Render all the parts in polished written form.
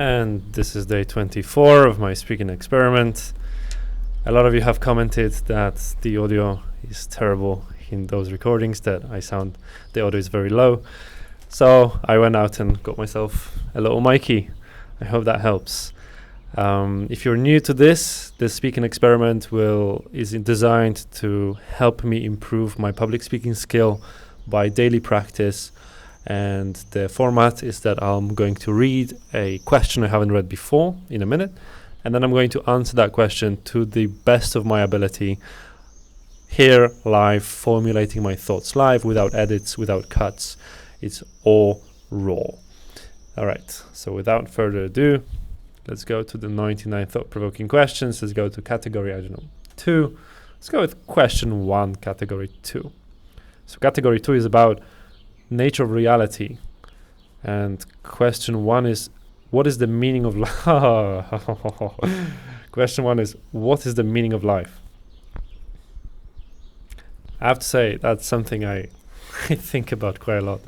And this is day 24 of my speaking experiment. A lot of you have commented that the audio is terrible in those recordings, that the audio is very low. So I went out and got myself a little mic-y. I hope that helps. If you're new to this speaking experiment is designed to help me improve my public speaking skill by daily practice. And the format is that I'm going to read a question I haven't read before in a minute, and then I'm going to answer that question to the best of my ability here live, formulating my thoughts live, without edits, without cuts. It's all raw. All right, so without further ado, let's go to the 99 thought-provoking questions. Let's go to category, 2. Let's go with question 1, category 2. So category 2 is about nature of reality, and question 1 is, what is the meaning of life? Question 1 is, what is the meaning of life? I have to say that's something I think about quite a lot.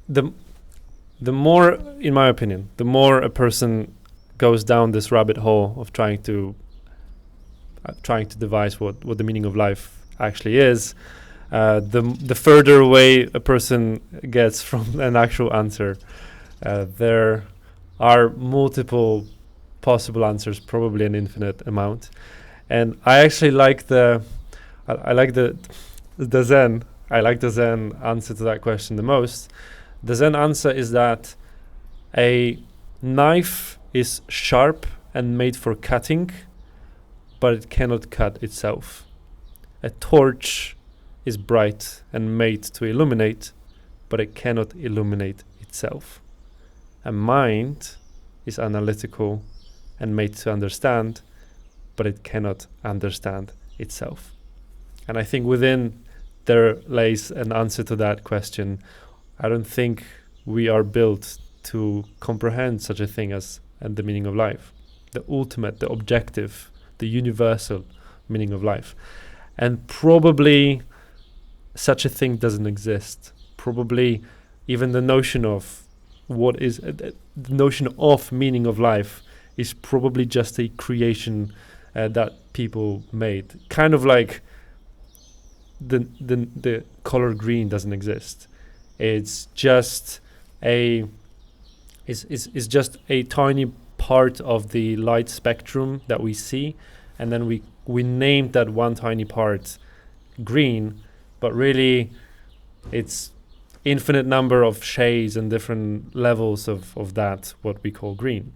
The more, in my opinion, the more a person goes down this rabbit hole of trying to devise what the meaning of life actually is, the further away a person gets from an actual answer. There are multiple possible answers, probably an infinite amount. And I actually like the Zen. I like the Zen answer to that question the most. The Zen answer is that a knife is sharp and made for cutting, but it cannot cut itself. A torch is bright and made to illuminate, but it cannot illuminate itself. A mind is analytical and made to understand, but it cannot understand itself. And I think within there lays an answer to that question. I don't think we are built to comprehend such a thing as the meaning of life, the ultimate, the objective, the universal meaning of life. And probably such a thing doesn't exist. Probably even the notion of the notion of meaning of life is probably just a creation that people made. Kind of like the color green doesn't exist. It's just it's just a tiny part of the light spectrum that we see, and then we named that one tiny part green, but really it's infinite number of shades and different levels of that, what we call green.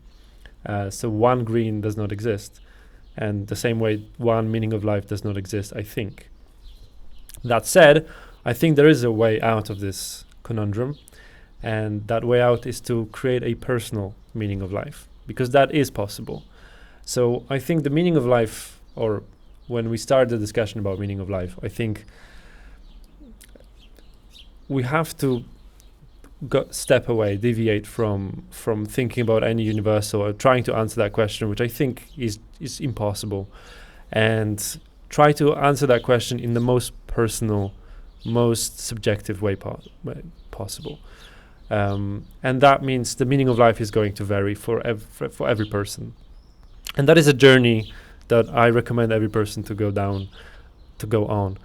So one green does not exist, and the same way one meaning of life does not exist, I think. That said, I think there is a way out of this conundrum, and that way out is to create a personal meaning of life, because that is possible. So I think the meaning of life, or when we start the discussion about meaning of life, I think we have to step away, deviate from thinking about any universal or trying to answer that question, which I think is impossible, and try to answer that question in the most personal, most subjective way possible. And that means the meaning of life is going to vary for every person. And that is a journey that I recommend every person to go on,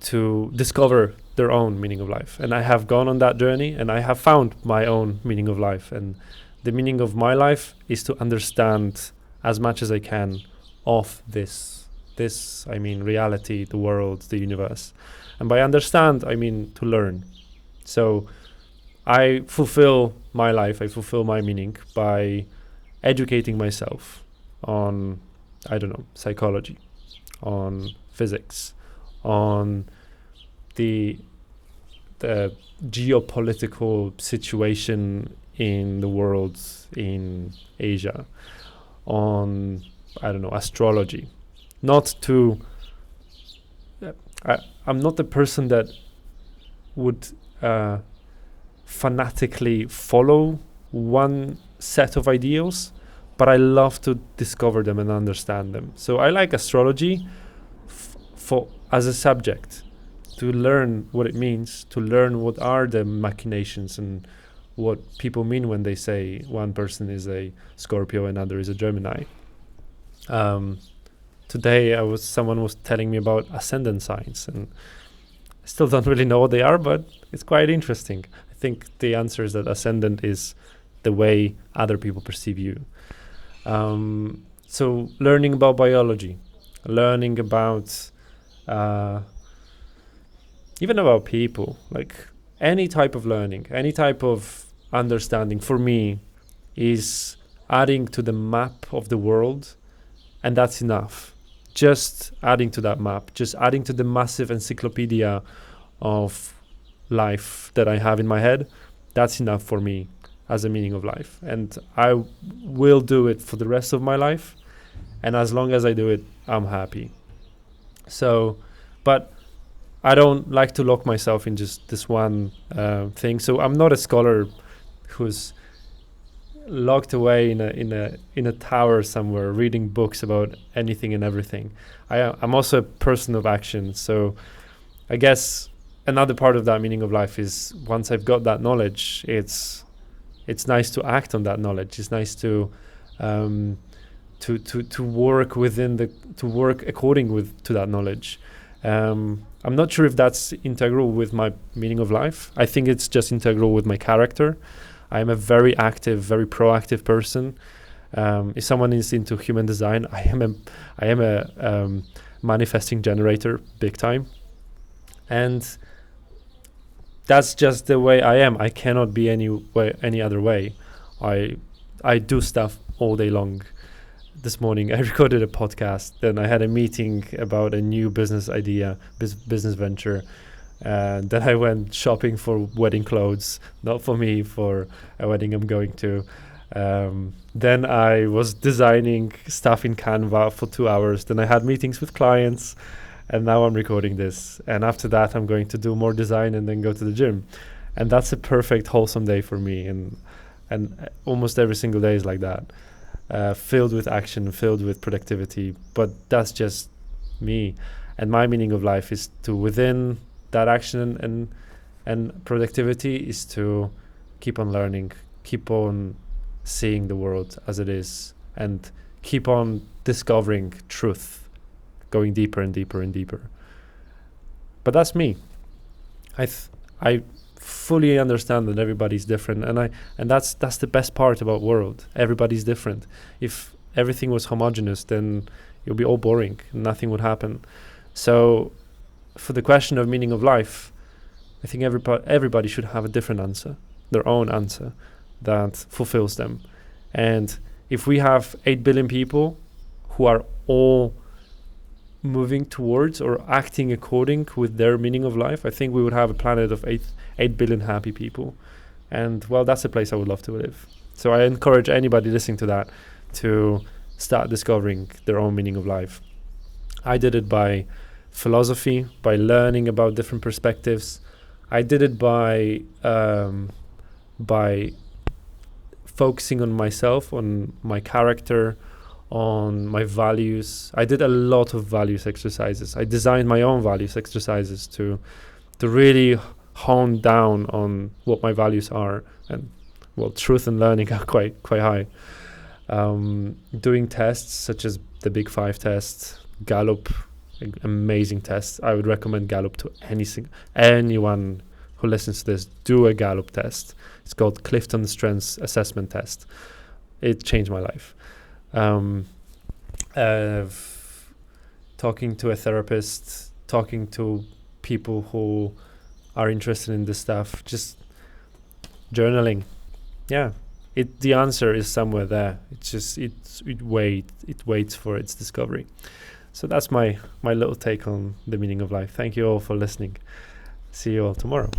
to discover their own meaning of life. And I have gone on that journey, and I have found my own meaning of life. And the meaning of my life is to understand as much as I can of this, I mean, reality, the world, the universe. And by understand, I mean to learn. So I fulfill my life, I fulfill my meaning by educating myself on, psychology, on physics, on the geopolitical situation in the world, in Asia, on, astrology. I'm not the person that would fanatically follow one set of ideals, but I love to discover them and understand them. So I like astrology as a subject, to learn what it means, to learn what are the machinations and what people mean when they say one person is a Scorpio and another is a Gemini. Today someone was telling me about ascendant signs, and I still don't really know what they are, but it's quite interesting. I think the answer is that ascendant is the way other people perceive you. So learning about biology, learning about even about people, like any type of learning, any type of understanding for me is adding to the map of the world, and that's enough. Just adding to that map, just adding to the massive encyclopedia of life that I have in my head, that's enough for me as a meaning of life. And I will do it for the rest of my life. And as long as I do it, I'm happy. So, but I don't like to lock myself in just this one thing. So I'm not a scholar who's locked away in a tower somewhere reading books about anything and everything. I'm also a person of action. So I guess another part of that meaning of life is once I've got that knowledge, it's nice to act on that knowledge. It's nice to work to work according to that knowledge. I'm not sure if that's integral with my meaning of life. I think it's just integral with my character. I'm a very active, very proactive person. If someone is into human design, I am a manifesting generator, big time, and that's just the way I am. I cannot be any other way. I do stuff all day long. This morning I recorded a podcast. Then I had a meeting about a new business idea, business venture. And then I went shopping for wedding clothes, not for me, for a wedding I'm going to. Then I was designing stuff in Canva for 2 hours. Then I had meetings with clients, and now I'm recording this. And after that, I'm going to do more design and then go to the gym. And that's a perfect, wholesome day for me. And almost every single day is like that, filled with action, filled with productivity. But that's just me. And my meaning of life is to, within that action and productivity, is to keep on learning, keep on seeing the world as it is, and keep on discovering truth, going deeper and deeper and deeper. But that's me. I fully understand that everybody's different, and that's the best part about world. Everybody's different. If everything was homogeneous, then it would be all boring. Nothing would happen. So for the question of meaning of life, I think everybody should have a different answer, their own answer that fulfills them. And if we have 8 billion people who are all moving towards or acting according with their meaning of life, I think we would have a planet of 8 billion happy people. And well, that's a place I would love to live. So I encourage anybody listening to that to start discovering their own meaning of life. I did it by philosophy, by learning about different perspectives. I did it by focusing on myself, on my character, on my values. I did a lot of values exercises. I designed my own values exercises to really hone down on what my values are. And well, truth and learning are quite high. Doing tests such as the Big 5 test, Gallup, amazing test. I would recommend Gallup to anyone who listens to this. Do a Gallup test. It's called Clifton Strengths Assessment Test. It changed my life. Talking to a therapist, talking to people who are interested in this stuff, just journaling. Yeah, the answer is somewhere there. It's just it waits for its discovery. So that's my little take on the meaning of life. Thank you all for listening. See you all tomorrow.